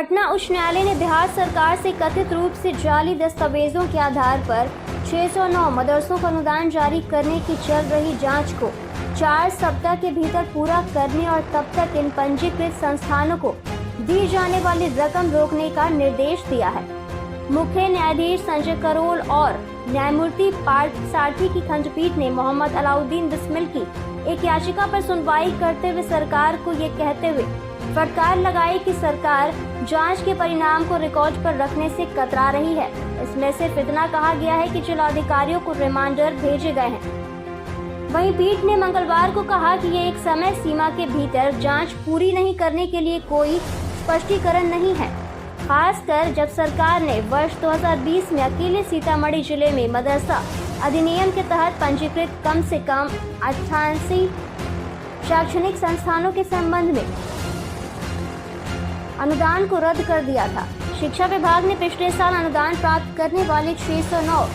पटना उच्च न्यायालय ने बिहार सरकार से कथित रूप से जाली दस्तावेजों के आधार पर 609 मदरसों को अनुदान जारी करने की चल रही जांच को 4 सप्ताह के भीतर पूरा करने और तब तक इन पंजीकृत संस्थानों को दी जाने वाली रकम रोकने का निर्देश दिया है। मुख्य न्यायाधीश संजय करोल और न्यायमूर्ति पार्थ सारथी की खंडपीठ ने मोहम्मद अलाउद्दीन बिस्मिल की एक याचिका पर सुनवाई करते हुए सरकार को ये कहते हुए फटकार लगाई कि सरकार जांच के परिणाम को रिकॉर्ड पर रखने से कतरा रही है। इसमें सिर्फ इतना कहा गया है कि जिलाधिकारियों को रिमांडर भेजे गए हैं। वहीं पीठ ने मंगलवार को कहा कि ये एक समय सीमा के भीतर जांच पूरी नहीं करने के लिए कोई स्पष्टीकरण नहीं है, खासकर जब सरकार ने वर्ष 2020 में अकेले सीतामढ़ी जिले में मदरसा अधिनियम के तहत पंजीकृत कम से कम 88 शैक्षणिक संस्थानों के संबंध में अनुदान को रद्द कर दिया था। शिक्षा विभाग ने पिछले साल अनुदान प्राप्त करने वाले 609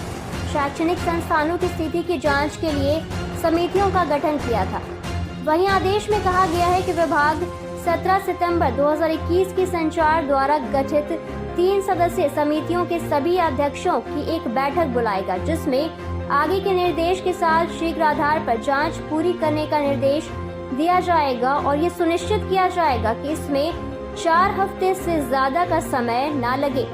शैक्षणिक संस्थानों की स्थिति की जांच के लिए समितियों का गठन किया था। वहीं आदेश में कहा गया है कि विभाग 17 सितंबर 2021 की संचार द्वारा गठित 3 सदस्यीय समितियों के सभी अध्यक्षों की एक बैठक बुलाएगा, जिसमें आगे के निर्देश के साथ शीघ्र आधार पर जांच पूरी करने का निर्देश दिया जाएगा और ये सुनिश्चित किया जाएगा कि इसमें 4 हफ्ते से ज्यादा का समय न लगे।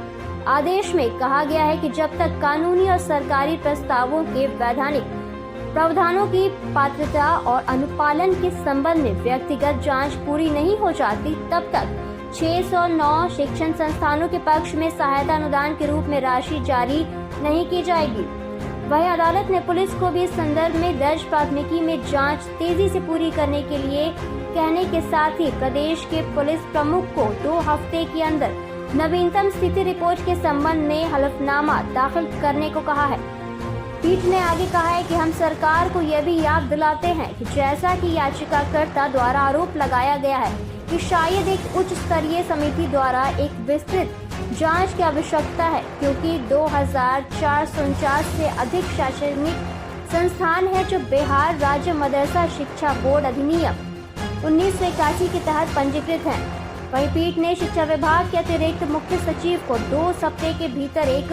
आदेश में कहा गया है कि जब तक कानूनी और सरकारी प्रस्तावों के वैधानिक प्रावधानों की पात्रता और अनुपालन के संबंध में व्यक्तिगत जांच पूरी नहीं हो जाती, तब तक 609 शिक्षण संस्थानों के पक्ष में सहायता अनुदान के रूप में राशि जारी नहीं की जाएगी। वहीं अदालत ने पुलिस को भी इस संदर्भ में दर्ज प्राथमिकी में जांच तेजी से पूरी करने के लिए कहने के साथ ही प्रदेश के पुलिस प्रमुख को 2 हफ्ते के अंदर नवीनतम स्थिति रिपोर्ट के संबंध में हलफनामा दाखिल करने को कहा है। पीठ ने आगे कहा है कि हम सरकार को यह भी याद दिलाते हैं कि जैसा कि याचिकाकर्ता द्वारा आरोप लगाया गया है कि शायद एक उच्च स्तरीय समिति द्वारा एक विस्तृत जांच की आवश्यकता है, क्योंकि 2449 से अधिक शैक्षणिक संस्थान है जो बिहार राज्य मदरसा शिक्षा बोर्ड अधिनियम 1981 के तहत पंजीकृत हैं। वहीं पीठ ने शिक्षा विभाग के अतिरिक्त मुख्य सचिव को 2 सप्ताह के भीतर एक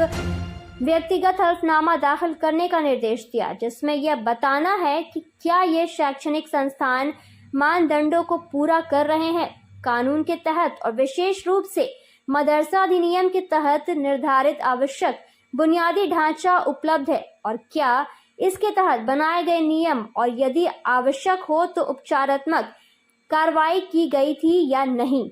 व्यक्तिगत हलफनामा दाखिल करने का निर्देश दिया, जिसमें यह बताना है कि क्या ये शैक्षणिक संस्थान मानदंडों को पूरा कर रहे हैं, कानून के तहत और विशेष रूप से मदरसा अधिनियम के तहत निर्धारित आवश्यक बुनियादी ढांचा उपलब्ध है और क्या इसके तहत बनाए गए नियम और यदि आवश्यक हो तो उपचारात्मक कार्रवाई की गई थी या नहीं।